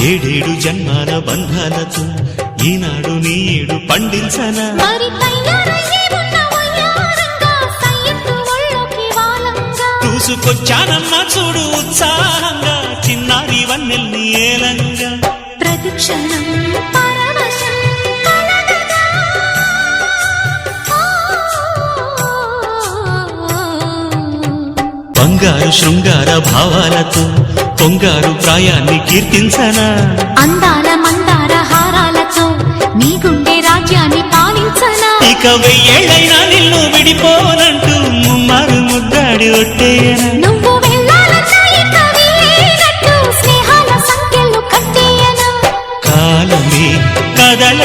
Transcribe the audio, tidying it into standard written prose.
ఏడేడు జన్మాల బంధాలతో ఈనాడు నీ ఏడు పండించనా చూసుకొచ్చానమ్మా చూడు ఉత్సాహంగా చిన్నారి వన్నెల్ని ఏలంగా ప్రతిక్షణం బంగారు శృంగార భావాలతో పొంగారు ప్రాయాన్ని కీర్తించనా అందాల మందార హారాలతో నీ గుండె రాజ్యాన్ని పాలించనా ఇక 1000 ఏళ్ళైనా నిన్ను విడిపోనంటూ ముమ్మారు ముద్దాడి ఒట్టేయనా నువ్వు వెళ్ళాలన్నా ఇక వీలేనట్టు స్నేహాల సంఖ్యలు కట్టేయనా కాలమే కదల